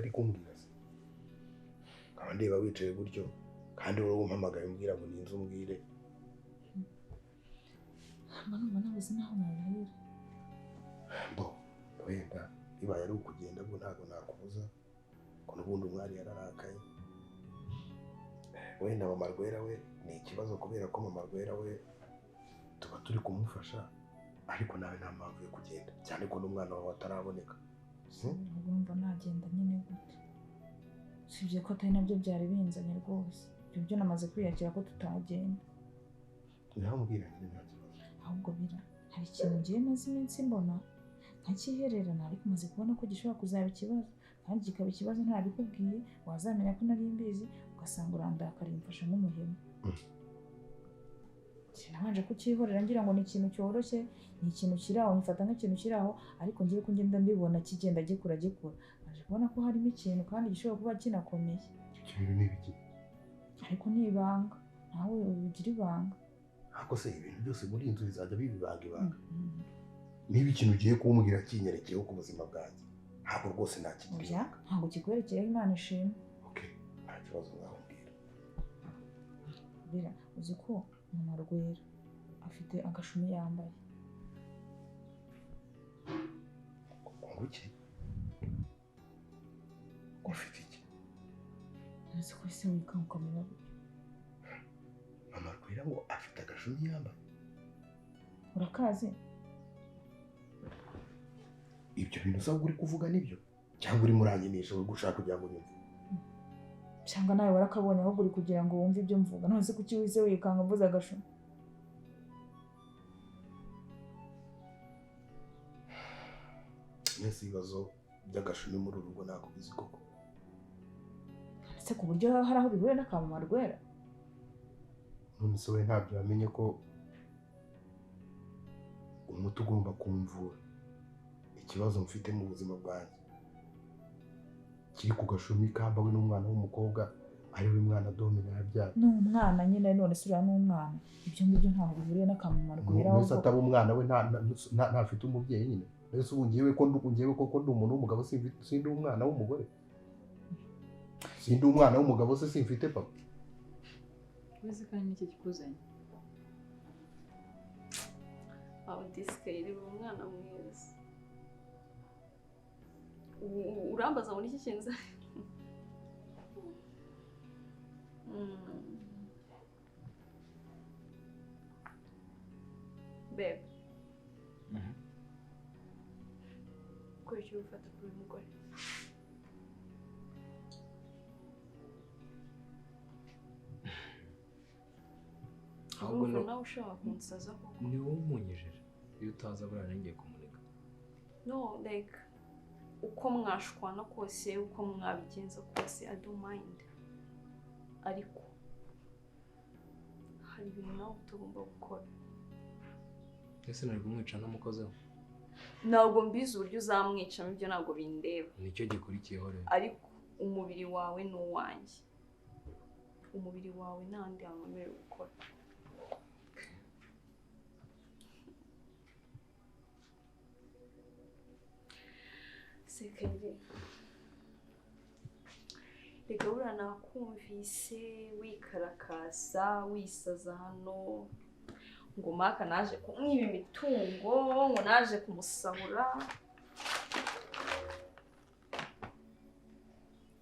utari kumbwira se nkaba ndeba wicaye gutyo kandi wowe umpamagaye umbwira ngo ninze umbwire numva nabuze naho nabihera bo wenda bibaye ari ukugenda bwo ntabwo nakubuza ko n'ubundi umwari yararakaye wenda M.Rwera we ni ikibazo kubera ko M.Rwera we tuba turi kumufasha ariko nawe nta mpamvu yo kugenda cyane ko n'umwana wawe ataraboneka urumva nagenda nyine gute sibye ko atari nabyo byari binzanye rwose ibyo byo namaze kwiyakira ko tutagenda ntihambwira nyine nta kibazo ahubwo bira hari ikintu ngiye maze iminsi mbona nkakihererana ariko maze kubona ko gishobora kuzaba ikibazo kandi kikaba ikibazo ntabikubwiye wazamenya ko nari mbizi ugasanga urandakariye mfasha nk'umuhemu sinabanje kukihorera ngira ngo ni ikintu cyoroshye ni ikintu kiraho nifata nk'ikintu kiraho ariko ngiye ko ngenda mbibona kigenda gikura naje kubona ko harimo ikintu kandi gishobora kuba kinakomeye ikintu n'ibiki ariko ni ibanga nawe ubigira ibanga ariko se ibintu byose muri inzu bizajya ibanga niba ikintu ugiye kumbwira kinyerekeyeho ku buzima bwanjye ntabwo rwose nakigira ntabwo kikwerekeyeho Imana ishimwe nta kibazo mwambwira bira uzi ko M.Rwera afite agashumi yambaye nguki ufite iki nzi ko ese wikankamira M.Rwera ngo afite agashumi yambaye urakaze ibyo bintu usabwa uri kuvuga nibyo cyangwa uri muranyinisha uri gushaka kugira ngo nyumve cyangwa nawe warakabonye ahubwo uri kugira ngo wumve ibyo mvuga none se kuki wize wikanga mvuze agashumi nese ibibazo by'agashumi muri uru rugo ntabwo bizi koko ese ku buryo hari aho bihuriye n'aka M.Rwera none se we ntabyo wamenye ko umuti ugomba kumvura ikibazo mfite mu buzima bwanjye kiri ku gashumi kambawe n'umwana w'umukobwa ari we mwana Domina yabyara n'umwana nyine none se uriya n'umwana ibyo ngibyo ntabwo bihuriye n'aka M.Rwera wese ataba umwana we ntafite umubyeyi nyine mbese ubu ngewe ko ndi umuntu w'umugabo sindi umwana w'umugore sindi umwana w'umugabo se simfite papa wese kandi n'iki kikuzanye aho disikayiri umwana mwiza urambaza muri iki kintu bebe kuri icyo ufata kuri uyu mugore ahubwo nawe ushobora kunsaza koko ni wowe umunyejeje iyo utaza buriya ngiye kumuneka no like uko mwashwana kose uko mwabigenza kose I don't mind ariko hari ibintu nawe utagomba gukora ese nari kumwica n'umukozeho ntabwo mbizi uburyo uzamwicamo ibyo ntabwo bindeba nicyo gikurikiyeho rero ariko umubiri wawe ni uwanjye umubiri wawe n'andi hantu wemerewe gukora sekere reka buriya nakumvise wikarakaza wisaza hano ngo maka naje kumwiba imitungo ngo naje kumusahura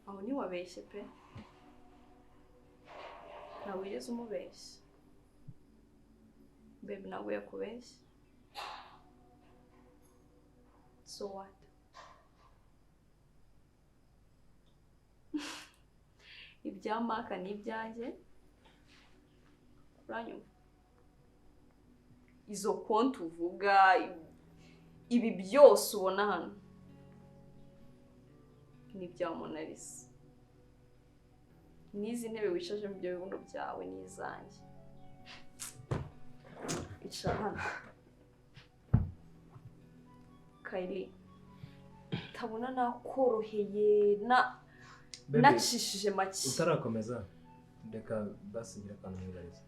aho ntiwabeshye pe ntabwo wigeze umubeshya bebe ntabwo yakubeshye so what ibya maka ni ibyanjye uranyumva izo konti uvuga ibi byose ubona hano ni ibya Monalisa n'izi ntebe wicajemo ibyo bibuno byawe n'izanjye icara hano Kayiri tabona nakoroheye nacishije make utarakomeza reka basigira akantu mwibariza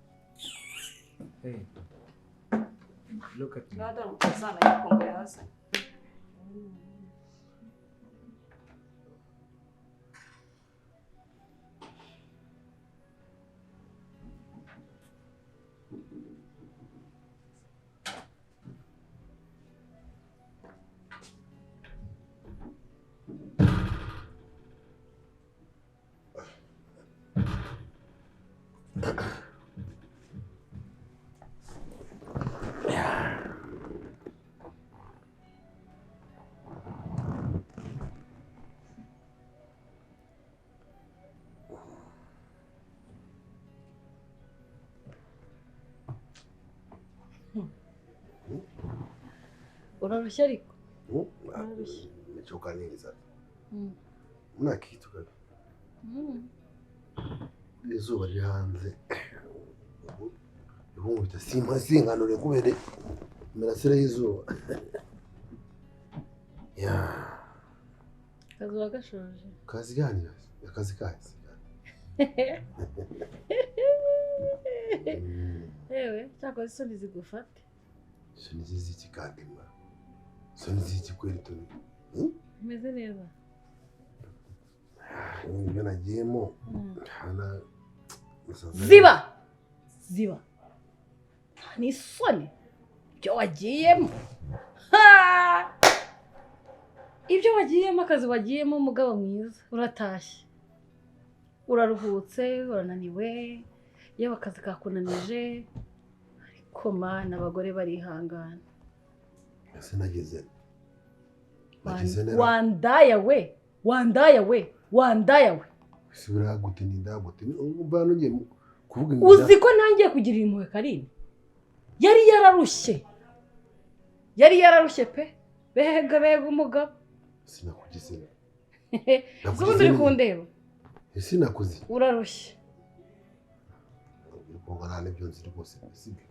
hey look at me nada mutazana yikongo yazanye urarushya ariko nichoka nini sasa muna kitu gato izuba riri hanze ubu bitasima singanure kubere imirasire y'izuba ya kazuba gashoje kazi gani akazi kazi ewe cyako isoni zigufate isoni ziziki kandi mwa isoni ziziki kweli tuni umeze neza ibyo nagiyemo hana ziba ni isoni ibyo wagiyemo ibyo wagiyemo akazi wagiyemo umugabo mwiza uratashye uraruhutse urananiwe yewe akazi kakunanije ariko mana abagore barihangana sinageze wandaya we sibira gute nindagute ubano ngiye kuvuga uzi ko nangiye kugira impuhwe Karine yari yararushye pe bega umugabo sinakugizera zubundi uri kundeba sinakuzi urarushye ubwo nane byo nziri rwose sibyo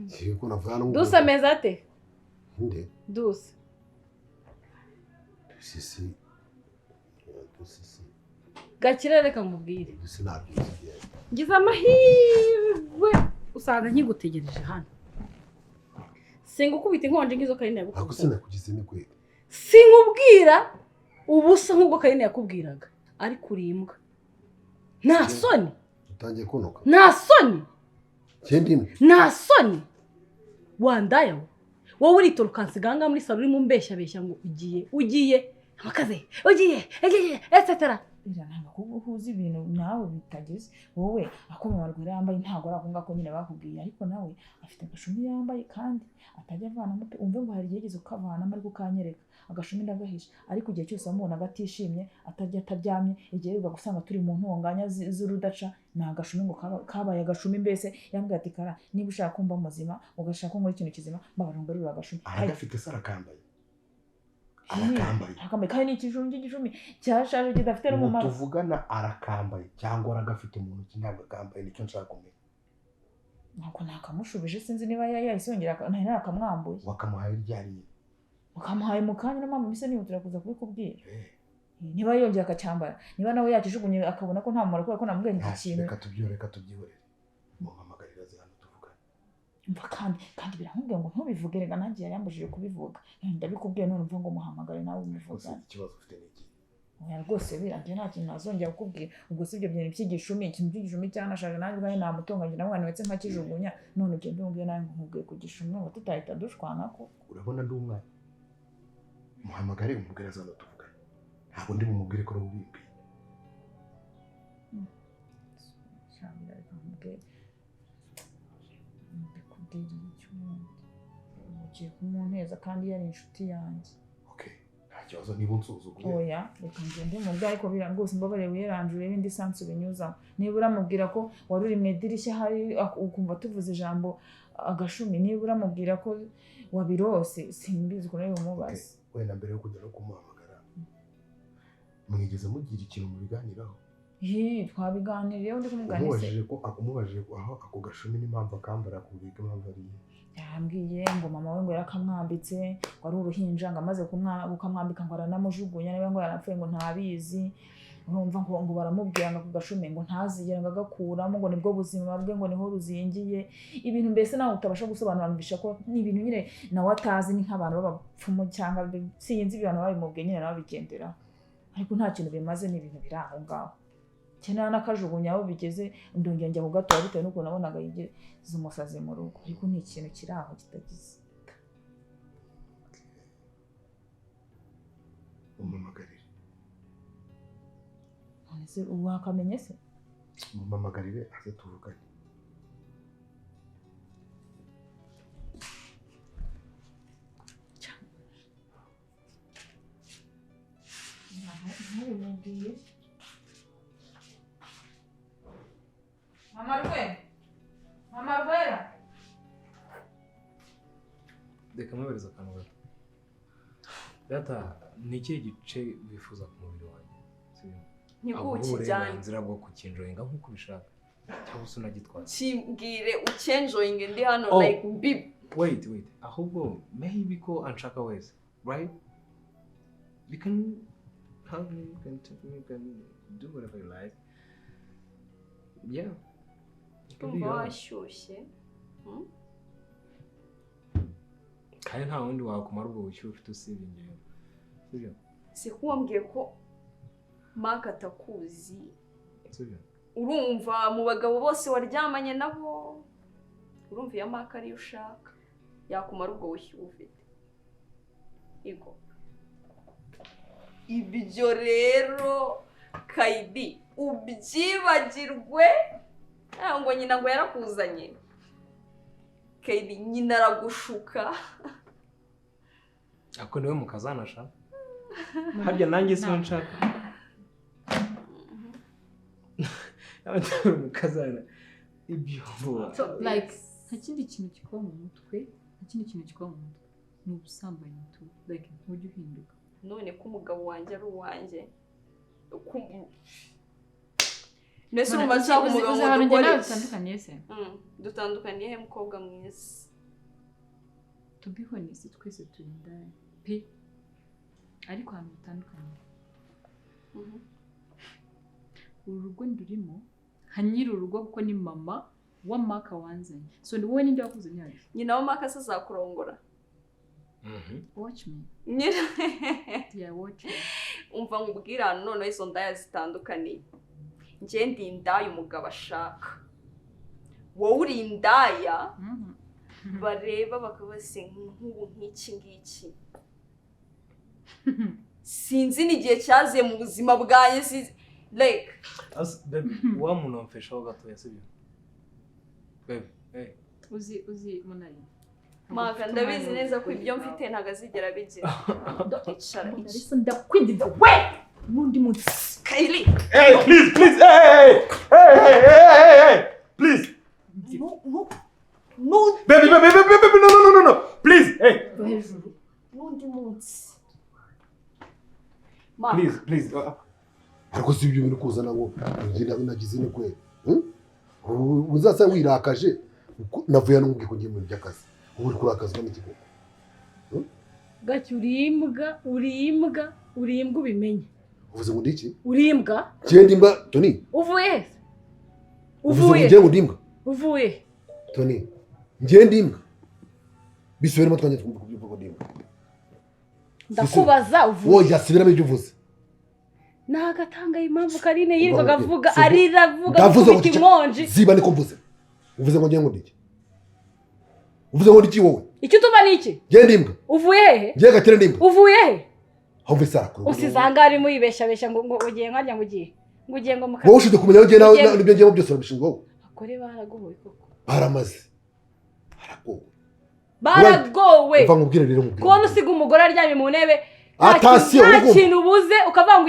cyiko navana dusa meza ate nde dusa sisi Gakire reka nkubwire sinabyigiye ngize amahirwe usanga nkigutegereje hano singukubita inkonje ngizo Karine yagukubita ako sinakugize ni kweli sinkubwira ubusa nk'ubwo Karine yakubwiraga ariko urimbwa nta soni utangiye kunuka nta soni cyendimwe nta soni wandaya wowe uritora ukansiganga muri salo urimo umbeshya ngo ugiye amakaze ugiye etc birananga ko uhuza ibintu nawe bitageze wowe akoma Rwera yambaye ntago arakunga ko nyine bakubwiye ariko nawe afite agashumi yambaye kandi atajya avana mupe umve ngo hari yigeze ukavana muri gukanyereka agashumi ndagahisha ariko igihe cyose amubona agatishimye ataryamye igihe biba gusanga turi mu ntonganya z'urudaca na agashumi ngo kabaye agashumi mbese yambwiye ati kara niba ushaka kumba muzima ugashaka muri ikintu kizima babarongorura agashumi agafite sarakambaye arakambaye kandi ni igishumi cyashaje kidafite n'umumaro tuvugana arakambaye cyangwa aragafite mu ntoki ntabwo akambaye nicyo nshaka kumenya ntabwo nakamushubije sinzi niba yayisongera akamwambuye wakamuhaye ryariye ukamuhaye mu kanya n'amama mise nihutira kuza kubikubwira niba yongera akacyambara niba nawe yakijugunye akabona ko nta mumaro kubera ko namubwiye iki kintu reka tubyihorere muhamagarira hano tuvugane mva kandi biramubwiye ngo ntubivuge rega nanjye yayambujije kubivuga ndabikubwiye none umva ngo muhamagare nawe umuvuga ikibazo ufite n'iki oya rwose birangiye nta kintu nazongera kukubwira ubwo si ibyo bintu by'igishumi ikintu cy'igishumi cyanashaje nanjye ubwayo namutunganyije namwana wetse nkakijugunya none ugende umubwiye nawe ngo nkubwiye ku gishumi ngo tutahita dushwana ko urabona ndi umwana muhamagare umubwire hano tuvugane ntabwo ndi bumubwire ko rubimbi cyangwa ndamubwiye ndikubwira icyumuntu ugiye kumuneza kandi yari inshuti yanjye nta kibazo niba unsuzuguye oya reka ngende mubwire ariko rwose mbabare wiranjure ibindi sansu binyuzamo niba uramubwira ko wari uri mu idirishya hari ukumva tuvuze ijambo agashumi niba uramubwira ko wabirose simbizi ko nawe umubaza wenda mbere yo kujya no kumuhamagara mwigeze mugira ikintu mu biganiraho twabiganiriyeho ndi kumuganiriza umubajije aho ako gashumi n'impamvu akambara kubika impamvu ariye yambwiye ngo mama we ngo yarakamwambitse ngo ari uruhinja ngo amaze kukamwambika ngo aranamujugunya niba ngo yarapfuye ngo ntabizi urumva ngo baramubwira ngo ako gashumi ngo ntazigere ngo agakuramo ngo nibwo buzima bwe ngo niho ruzingiye ibintu mbese nawe utabasha gusobanurira ko ni ibintu nyine nawe atazi ni nk'abantu b'abapfumu cyangwa sinzi ibintu babimubwiye nyine nawe bigenderaho ariko nta kintu bimaze ni ibintu biri aho ngaho cyane n'akajugunya aho bigeze ndongera njya kugatora bitewe n'ukuntu nabonaga yigeze umusazi mu rugo ariko ni ikintu kiri aho kitagize umamagarire none se wakamenye se umamagarire aze tuvugane ntabimubwiye Reka mubereza akantu gato data ni ikihe gice wifuza ku mubiri wanjye ntigukijyane uburenganzira bwo kukinjoyinga nk'uko ubishaka cyangwa se unagitwara kimbwire ukenjoyinge ndi hano like bib wait ahubwo maybe ko anshaka wese right we can hug me, you can take me, you can do whatever you like. Yeah. Kumva washyushye kandi nta wundi wakumara ubwo bushyuhe ufite usibye njyewe sibyo si kuwambwiye ko Mark atakuzi sibyo urumva mu bagabo bose waryamanye nabo urumva ya Mark ariyo ushaka yakumara ubwo bushyuhe ufite ego ibyo rero Kayidi ubyibagirwe ngo nyina ngo yarakuzanye Kayidi nyina aragushuka ako niwe mukazana sha harya nanjye si nshaka mukazana ibyo like nta kindi kintu kikuba mu mutwe ni ubusambanyi tu like ntujye uhinduka none ko umugabo wanjye ari uwanjye nese umaze umugabo wanjye dutandukanye se dutandukaniye he mukobwa mwiza to be honest twese turi indaya pe ariko ahantu dutandukanye urugo ndurimo hanyiri urugo kuko ni mama wa Mark wanzanye so ni wowe ninde wakuzanye hano nyina wa Mark azakurongora watch me yeah watch me umva nkubwira none izo ndaya zitandukaniye njye ndi indaya umugabo ashaka wowe uri indaya bareba bakabase nk'ubu nk'iki ngiki sinzi n'igihe cyaziye mu buzima bwanjye sinzi like wa muntu wamfeshaho gatoya sibyo baby hey uzi munari Maga ndabizi neza ko ibyo mfite ntago azigera bigira icara iki ndakwindiza we nundi munsi Kayili hey please hey please no baby no please hey nundi munsi please ariko si ibyo bintu kuzana ngo nagize ne kwe uzasa wirakaje navuye n'ubwe ko ngiye mu by'akazi uri kurakazwa n'iki koko gacyo urimbwa ubimenye uvuze ngo ndiki urimbwa genda imbwa Tony uvuye uvuye Tony ngenda imbwa bisubiremo twanye twumva ko ndimba ndakubaza uvuye wowe yasubiramo ibyo uvuze nagatangaye impamvu Karine yirirwaga avuga ariravuga gufite inkonji ziba niko mvuze uvuze ngo ngiye ngo ndiki uvuze ngo ndiki wowe icyo tuba niki genda imbwa uvuye hehe ngiye Gakire ndimba uvuye he ahumve sakuru usizanga ari muyibesha ngo ugiye nkarya ngo ugiye ngo wowe ushide kumenya ugiye nawe nibyo ngiye byose urabishinga wowe akore baragowe koko baramaze baragowe uva ngubwire rero ngubwire ko nusiga umugore aryamye mu ntebe atasiyo nta kintu ubuze ukavanga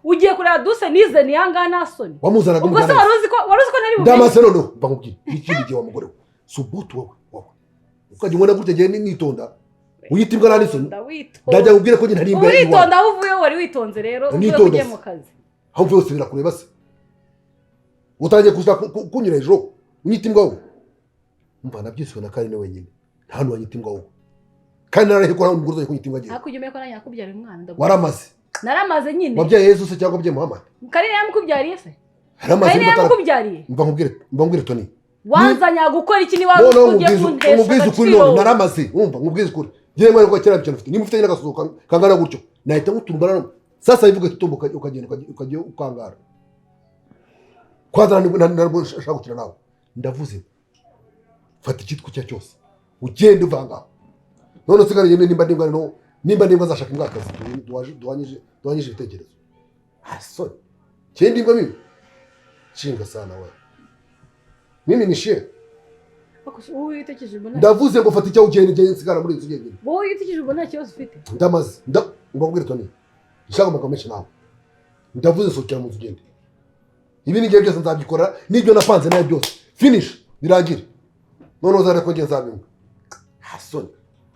ugiye kureba duse nize ni yanga nasoni wamuzanaga ubwo se waruzi ko nari bumenye ndamase none mva ngubwire ikindi gihe wa mugore we subutu wowe ukajya ubona gutya gihe nitonda uyita imbwa nani soni ndajya ngubwire ko nyine ntari imbwa witonda aho uvuye wari witonze rero uvuye mu kazi aho uvuye hose birakureba se utangiye kuza kunyura hejuru unyita imbwa wowe umva nabyiswe na Karine wenyine nta hantu wanyita imbwa wowe kandi narahekora umugore kunyita imbwa gihe hakurya umeye ko nanjye nakubyara umwana waramaze naramaze nyine wabyaye Yesu se cyangwa wabyaye Muhammad Karine yamukubyariye se Karine yamukubyariye mva ngubwire Tony wanzanya gukora iki ni wawe ugiye kuntesha agaciro naramaze umva ngubwize ukuri ngiye mwari ko cyera cyane ufite niba ufite n'agasuka kangana gutyo nahita ngutumbana sasa ivuga tutumbuka ukagenda ukangara kwanza narwo nshaka gukina nawe ndavuze fata ikitwa cya cyose ugende uvanga none usigara yene nimba ndimba zashaka ingakazi duhanyije ibitekerezo sorry kindi imbwa mimi chinga sana wewe mimi ni share wowe utekereje mbona ndavuze ngo fata icyo ugende nsigara muri inzu yegene wowe utekereje mbona kibazo ufite ndamaze ngubwire Tony nshaka mukomesha nawe ndavuze sokera mu ugende ibi ni gihe byose nzabyikora nibyo napanze nayo byose finish birangire none uzare ko ngiye nzabimwe hasoni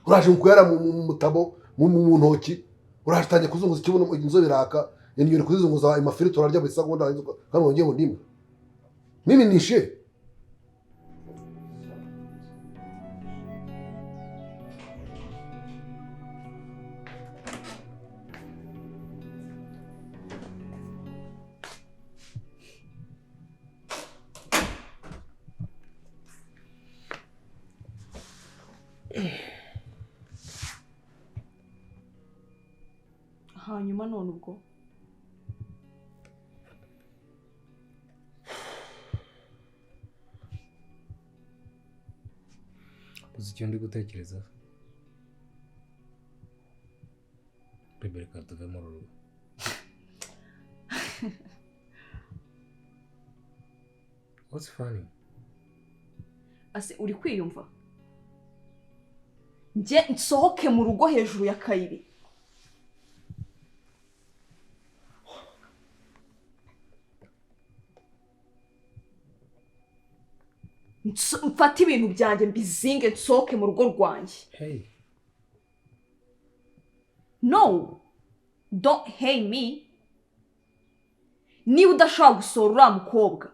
uraje mukuyara mu mutabo mu ntoki urashitanye kuzunguza ikibuno inzobe iraka yanyure kuzunguza amafiri turarya buri segonda kandi wongeye ngo ndimwe mimi nishe hanyuma none ubwo uzi icyo ndi gutekereza reka tuve mu rugo what's funny ase uri kwiyumva njye nsohoke mu rugo hejuru ya Kayiri mfata ibintu byanjye mbizinge nsohoke mu rugo rwanjye hey no don't hate me niba udashobora gusohora uriya mukobwa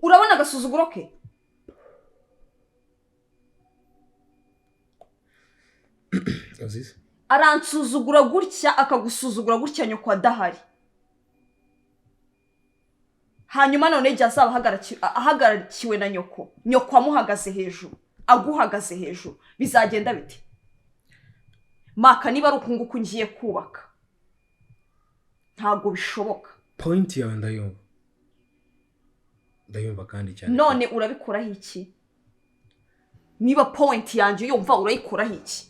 urabona agasuzuguro ke aransuzugura gutya akagusuzugura gutya nyoko adahari hanyuma none igihe azaba ahagarakiwe na nyoko amuhagaze hejuru aguhagaze hejuru bizagenda bite maka niba ari ukunguku ngiye kubaka ntabwo bishoboka point yawe ndayumva kandi cyane none urabikoraho iki niba point yanjye yumva urayikoraho iki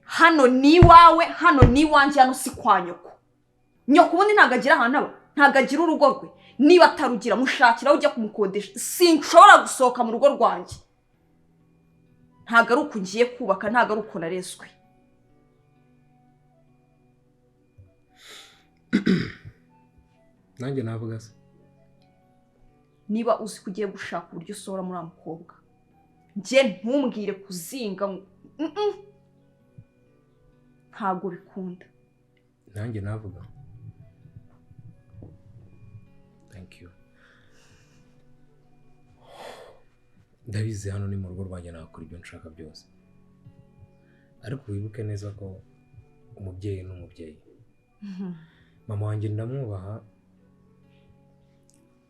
hano ni wawe hano ni wanjye hano si kwa nyoko ubundi ntabwo agira ahantu aba ntabwo agira urugo rwe niba atarugira mushakira ujya kumukodesha sinshobora gusohoka mu rugo rwanjye ntabwo ari uko ngiye kubaka ntabwo ari uko narezwe nanjye navuga se niba uzi ko ugiye gushaka uburyo usohora muri mukobwa njye ntumbwire kuzinga ntabwo bikunda nanjye navuga thank you ndabizi hano ni mu rugo rwanjye nakora ibyo nshaka byose ariko wibuke neza ko umubyeyi n'umubyeyi mama wanjye ndamwubaha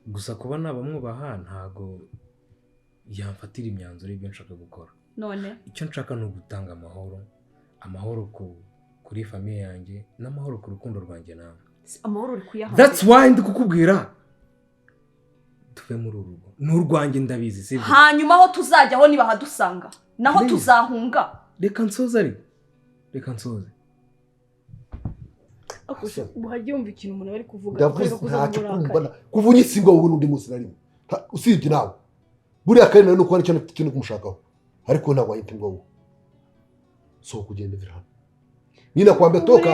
gusa kuba nabamwubaha ntago yamfatira imyanzuro y'ibyo nshaka gukora none icyo nshaka ni ugutanga amahoro kuri famiye yanjye n'amahoro ku rukundo rwanjye nawe amahoro uri kuyaha that's why ndi kukubwira tuve muri uru rugo n'urwanjye ndabizi sibyo hanyuma aho tuzajyaho niba hadusanga naho tuzahunga reka nsoze uhajya wumva ikintu umuntu bari kuvuga ndavuze ntacyo kumbana kuvunya isingo wowe n'undi munsi narimo usibye nawe buriya kandi nawe nuko nicyo kintu kumushakaho ariko ntabwo wahita ngo wowe so kugenda vira hano nina kwambia toka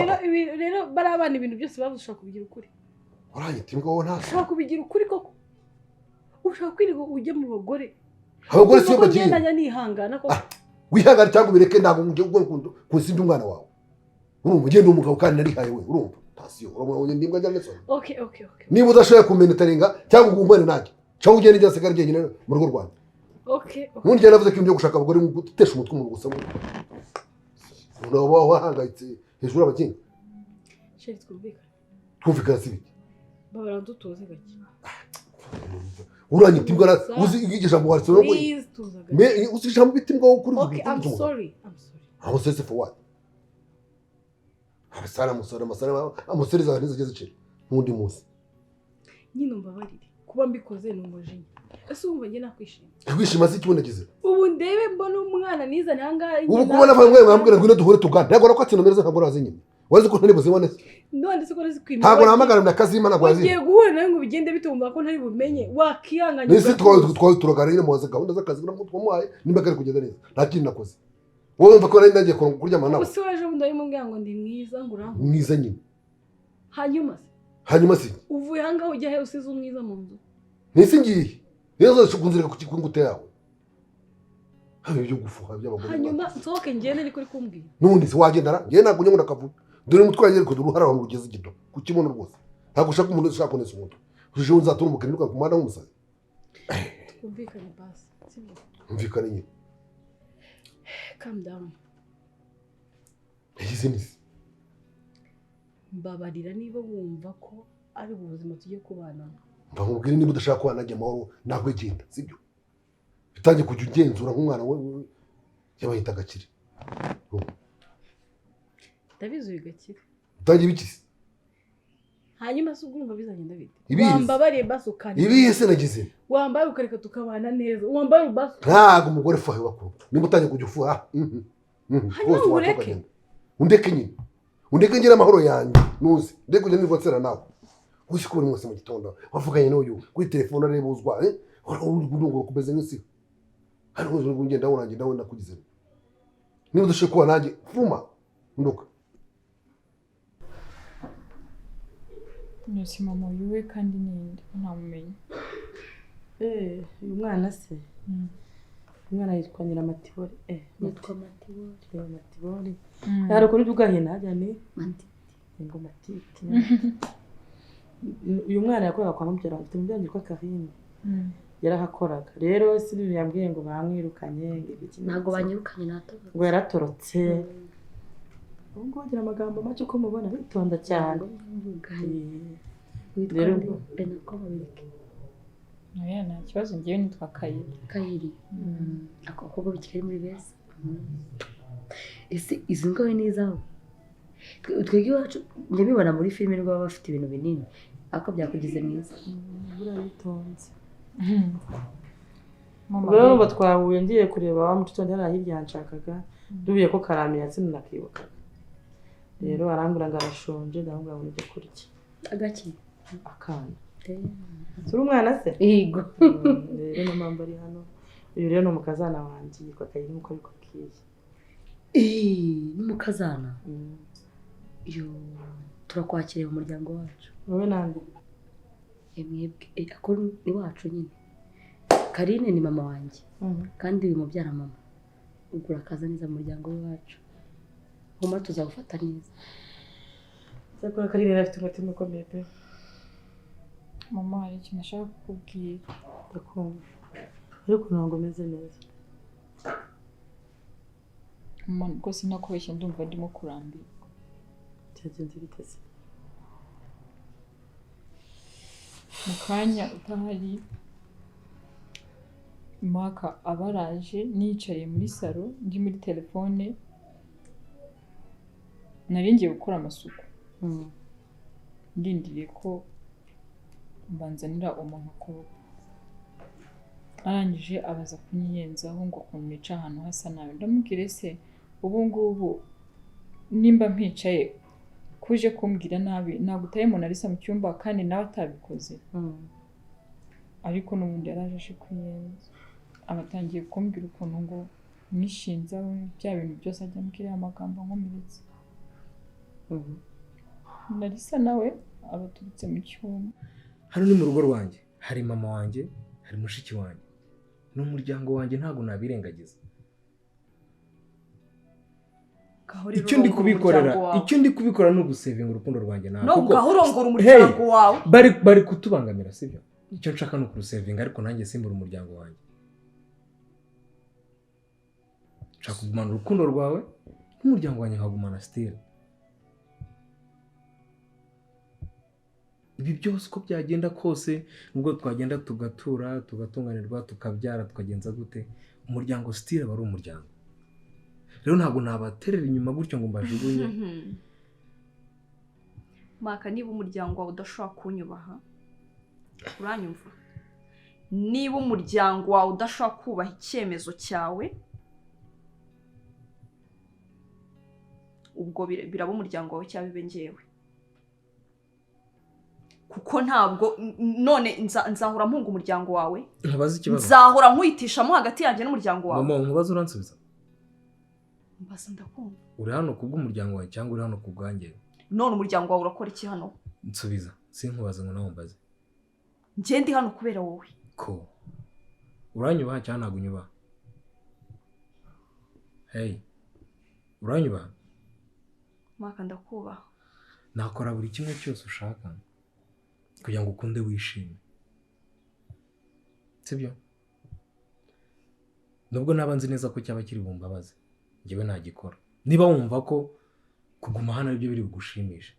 rero bari abana ibintu byose bavushaka kubigira ukuri urahita ngo wowe nta ushaka kubigira ukuri koko ushaka kwirirwa ujye mu bagore abagore siyo bagiye ngendanya nihangana ko wihangana cyangwa bireke ntabwo ngiye kunsibya umwana wawe urumva ugenda umugabo kandi narihaye we urumva tasiyo urabona ndimbwa njya ngeso okay niba udashoboye kumenetaringa cyangwa ugumane nanjye cyangwa ugende njya sigara njyenyine mu rugo rwanjye okay ubundi njye navuze ko ibyo gushaka abagore gutesha umutwe mu gusa umuntu wahangayitse hejuru y'abakinga sheri twumvikana si biki babara dutoze gake uranyita imbwa uzi igisha mu waretse no uzisha mu biti mbwa kuri okay I'm sorry aho sese for what abasara amusore zawe ntizigeze cire n'undi munsi nyine mbabarire kuba mbikoze n'umujinya ese wumva njye nakwishima kwishima si kibona gize ubu ndebe mbona umwana niza nanga ubu kubona famwe mwambwira ngo duhure tugana ntabwo ko atinomeza ntabwo razi nyine wazi ko ntari buzima nese none se ko nazi kwimira ntabwo nahamagara na kazima ntabwo azi ugiye guhura nawe ngo bigende bitumva ko ntari bumenye wakihanganye nese twawe turaganira mu gahunda z'akazi n'umutwe muhaye nimba kari kugenda neza nta kintu nakoze wowe umva ko nari nagiye kuryama nawe usi waje bundi arimo mbwira ngo ndi mwiza ngo urampa mwiza nyine hanyuma se uvuye hangaho ujya he usize umwiza mu nzu nese ngiye rero kunzirika ku kikungute yawe Habe byo gufuha by'abagore. hanyuma nsohoke ngende niko uri kumbwira Nundi se wagendara ngiye ntabwo njye ndakavuga. Dore umutwe yanjye ariko uruhara mu rugeze igido. Kukibona rwose. Ntabwo ushaka umuntu ushaka kunesa umuntu. Uje uzatura umukene ku muhanda w'umusazi. twumvikane basi sibyo Umvikane nyine. calm down Yagize nisi. mbabarira niba wumva ko ari ubuzima tugiye kubana Mbamubwire niba udashaka kubana najye amahoro ntabwo genda sibyo. Bitangiye kujya ugenzura nk'umwana we yabahita Gakire. ndabizi uyu Gakire Utangiye bikisi. hanyuma se urumva bizagenda bite Ibizi. wambabariye basi ukane Ibihe se nagize. wambaye ukareka tukabana neza wambaye basi Ntabwo umugore fuha bakuru. Niba utangiye kujya ufuha. Hanyuma ureke. Undeke nyine. Undeke ngira amahoro yanjye. Nuzi. Ndeke kujya nivotsera nawe. Uzi ko uri mwese mu gitondo. Wavuganye n'uyu kuri telefone areba uzwa. Urungo kubeze nk'isi. Hari uzi ngenda urangiye nawe nakugize. Niba udashaka kuba nanjye fuma. Nduka. Nasi mama yuwe kandi ninde ntamumenye. Uyu mwana se umwana yitwa Nyiramatibori nitwa Matibori Matibori yari kuri ugahina ajyane ngo matiti uyu mwana yakoraga kwa mubyara afite umubyeyi witwa Karine yarahakoraga rero Sylvie yambwiye ngo bamwirukanye ntago banyirukanye nato ngo yaratorotse ubwo agira amagambo make uko mubona bitonda cyane rero benako babike Oya nta kibazo ngiye nitwa Kayiri akakobwa bikiri muri beza ese izi ngowe nizaho twege iwacu njye bibona muri filime rwo baba bafite ibintu binini ako byakugize mwiza bura bitonze rero ngo twahuye ngiye kureba wa mutondo yari hirya yanshakaga dubiye ko Karame yatsina nakibuka rero arambura ngo arashonje ndamubwira ngo nibyo kurya agaki akana suri umwana se yego rero n'amamba ari hano uyu rero n'umukazana wanjye yitwa Kayiri nkuko ariko kiye n'umukazana yo turakwakiriye mu muryango wacu wowe nande mwebwe akora iwacu nyine Karine ni mama wanjye kandi uyu mubyara mama ubwo urakaza neza mu muryango wacu homa tuzawufata neza cyakora Karine rero afite umutima ukomeye pe mama hari ikintu ashaka kukubwira ndakumva ariko ntabwo meze neza mama rwose nakubeshya ndumva ndimo kurambirwa cyagenze bite se mu kanya utahari maka abaraje nicaye muri salo ndi muri telefone nari ngiye gukora amasuku ndindiriye ko mbanzanira umuntu akora arangije abaza kunyenzaho ngo kumica ahantu hasa nabi ndamubwire se ubu ngubu nimba mpicaye kuje kumbwira nabi nagutaye umuntu arisa mu cyumba kandi nawe atabikoze ariko n'ubundi yaraje kuyenza abatangiye kumbwira ukuntu ngo nishinzaho bya bintu byose ajya ambwira amagambo nkomeretsa narisa nawe abaturutse mu cyumba hano ni mu rugo rwanjye hari mama wanjye hari mushiki wanjye n'umuryango wanjye ntabwo nabirengagiza icyo ndi kubikorera ni ugusevinga urukundo rwanjye nawe no gahurongora umuryango wawe bari kutubangamira sibyo icyo nshaka ni ukurusevinga ariko nanjye simbura umuryango wanjye nshaka kugumana urukundo rwawe n'umuryango wanjye nkagumana style ibi byose uko byagenda kose nubwo twagenda tugatura tugatunganirwa tukabyara tukagenza gute umuryango style aba ari umuryango rero ntabwo nabaterera inyuma gutyo ngo mbajugunye maka niba umuryango wawe udashobora kunyubaha uranyumva niba umuryango wawe udashobora kubaha icyemezo cyawe ubwo biraba umuryango wawe cyangwa bibe ngewe kuko ntabwo none nzahora mpunga umuryango wawe ntubaze ikibazo nzahora nkwitishamo hagati yanjye n'umuryango wawe mama nkubaze uransubiza mbasa ndakumva uri hano kubw'umuryango wawe cyangwa uri hano kubwanjye none umuryango wawe urakora iki hano nsubiza sinkubaze ngo nawe mbaze njye ndi hano kubera wowe ko uranyubaha cyangwa ntabwo unyubaha Hey, uranyubaha? Maka ndakubaha. Nakora buri kimwe cyose ushaka kugira ngo ukunde wishime. Sibyo? Nubwo naba nzi neza ko cyaba kiri bumbabaze, njyewe nagikora. Niba wumva ko kuguma hano aribyo biri bugushimishe,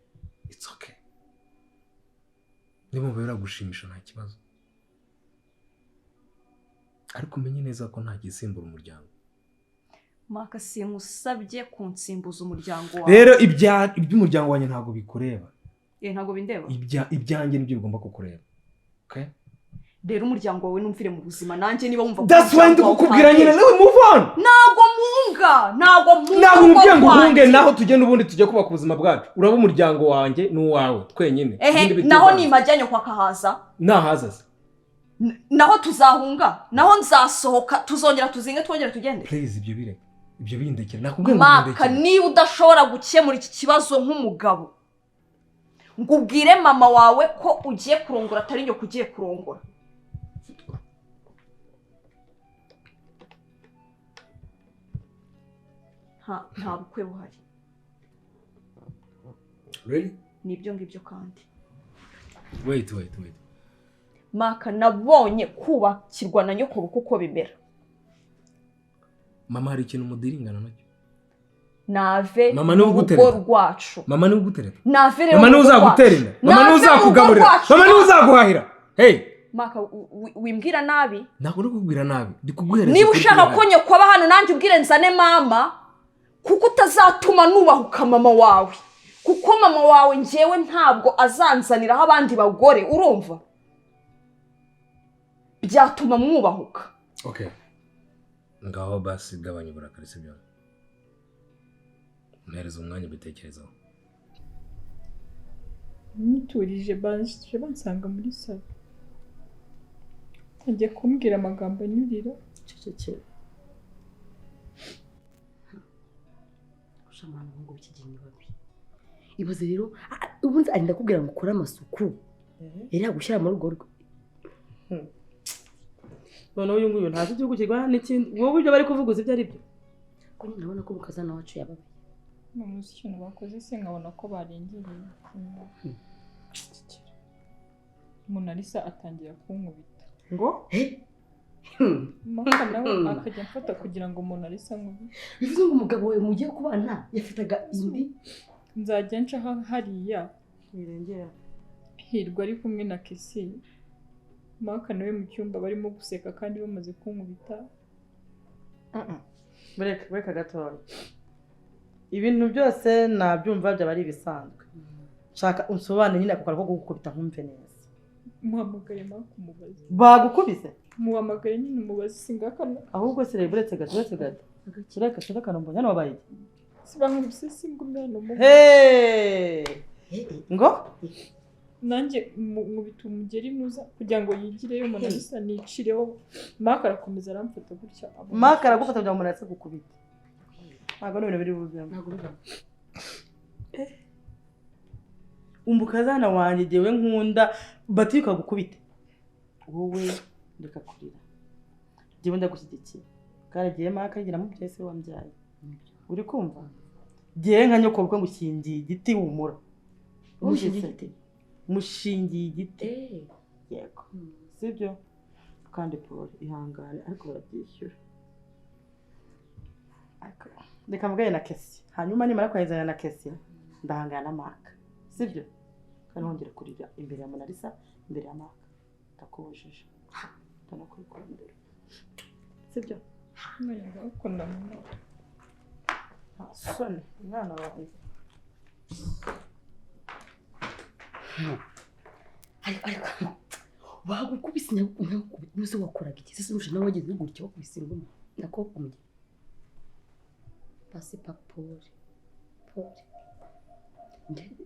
it's okay. Niba wumva biragushimisha nta kibazo. Ariko umenye neza ko nta gisimbura umuryango. Maka simusabye kunsimbuza umuryango wawe. Rero iby'umuryango wanjye ntago bikureba. Ntago bindeba. Ibyanjye nibyo bigomba kukureba. Okay? Rero umuryango wawe numvire mu buzima nanjye niba wumva. That's why ndi kukubwira nyine nawe move on. Ntago munga. Ntago mubwiye ngo uhunge naho tujye n'ubundi tujye kuba ku buzima bwacu. Uraba umuryango wanjye n'uwawe twenyine. Naho nimajyanyo kwa kahaza. Nahaza se. Naho tuzahunga. Naho nzasohoka tuzongera tuzinge twongera tugende. Please ibyo bireke. Ibyo bindekera nakubwiye ngo Maka niba udashobora gukemura iki kibazo nk'umugabo ngo ubwire mama wawe ko ugiye kurongora atari nyo kugiye kurongora. Nta bukwe buhari. Really? Nibyo ngibyo kandi. Wait. Maka nabonye kubakirwa na nyoko kuko bimera. Mama hari ikintu mudiringana nacyo. Nave mama ni ugutereta rwacu. Mama ni ugutereta. Nave rero. Mama ni uzaguterera. Mama ni uzakugaburira. Mama ni uzaguhahira. Hey. Maka wimbwira nabi. Ntabwo uri kubwira nabi. Ndi kuguhereza. Niba ushaka ko nyoko aba hano nanjye ubwire nzane mama kuko utazatuma nubahuka mama wawe. Kuko mama wawe njyewe ntabwo azanzaniraho abandi bagore urumva? Byatuma mwubahuka. Okay. Ngaho basi gabanya uburakari sibyo. Mpereza umwanya bitekerezaho. Niturije bansanga muri salo. Ngiye kumbwira amagambo anyurira. Cecekera. Ushamana ngo bikigeni babi. Ibaze rero ubunze arinda kubwira ngo ukora amasuku. Yari yagushyira mu rugo rwe. None uyu nguyu ntazi igihugu kirwana n'ikindi. Wowe ibyo bari kuvuga uzi ibyo ari byo. Ko nyine nabona ko mukazana wacu yababaye. Muzi ikintu bakoze se nkabona ko barengereye. Umuntu arisa atangira kunkubita. Ngo? Maka nawe akajya mfata kugira ngo umuntu arisa nkubita. Bivuze ngo umugabo we mugiye kubana yafitaga indi. Nzajya nca hariya. Wirengera. Hirwa ari kumwe na Kesi. Maka nawe mu cyumba barimo guseka kandi bamaze kunkubita. Bureka gatoya. Ibintu byose nabyumva byaba ari bisanzwe. Shaka unsobanure nyine akora ko gukubita nkumve neza. Muhamagare Maka umubaze. Bagukubise? Muhamagare nyine umubaze singakana. Ahubwo se buretse gato. Kireka kanumbo nyane wabaye. Sibankubise singumena mu. Ngo? Nanjye nkubita umugeri nuza kugira ngo yigireyo umuntu arisa nicireho. Maka arakomeza aramfata gutya. Maka aragufata kugira ngo umuntu arase gukubita. Ntabwo n'ibintu biri buzemo. Ntabwo biba. Umukazana wanjye jewe nkunda batika gukubita. Wowe ndeka kurira. Jewe ndagushyigikiye. Kandi giye Maka ngira mu byese wambyaye. Uri kumva? Giye nka nyoko bwo mushingiye igiti humura. Mushingiye igiti. Yego. Sibyo? Kandi Paul ihangane ariko barabyishyura. Reka mvuge na Kesi. Hanyuma nimara kwahezanya na Kesi ndahangana na Maka. Sibyo? Kandi hongera kurira imbere ya Monalisa, imbere ya Maka. Ndakubujije. Ndanakwikondera. Sibyo? Nyaga ukunda mama. Sone, umwana wawe. Ariko bagukubise nyakubise wakoraga iki se usha nawe wagize gutyo wakubise ingoma nako umye. Pasi Paul.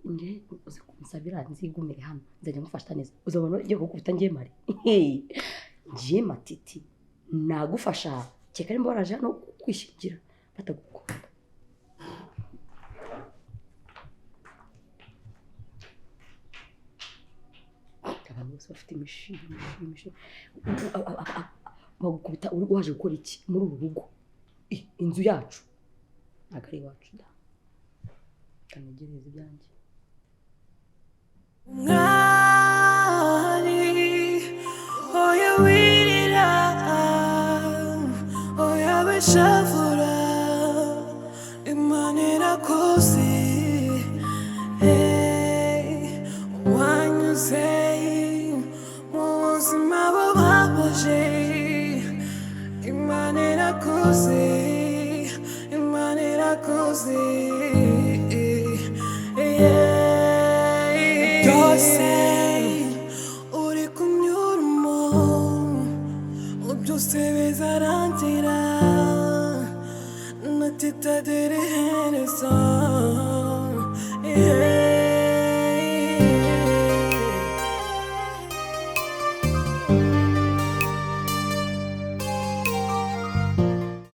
Nde uzakumusabira nzigumire hano nzajya ngufasha neza uzabona igiye gukubita ngiye mari ngiye matiti nagufasha cyekare mbaraje no kwishigira batagukunda. Abantu bose bafite imishinga bagukubita uri waje gukora iki muri uru rugo inzu yacu ntabwo ari iwacu da kanegereza ibyanjye mwari oya wirira oya beshavura Imana irakoze wanyuze mu buzima bubabaje Imana irakoze Imana irakoze byose uri kunyuramo byose bizarangira natitadire iherezo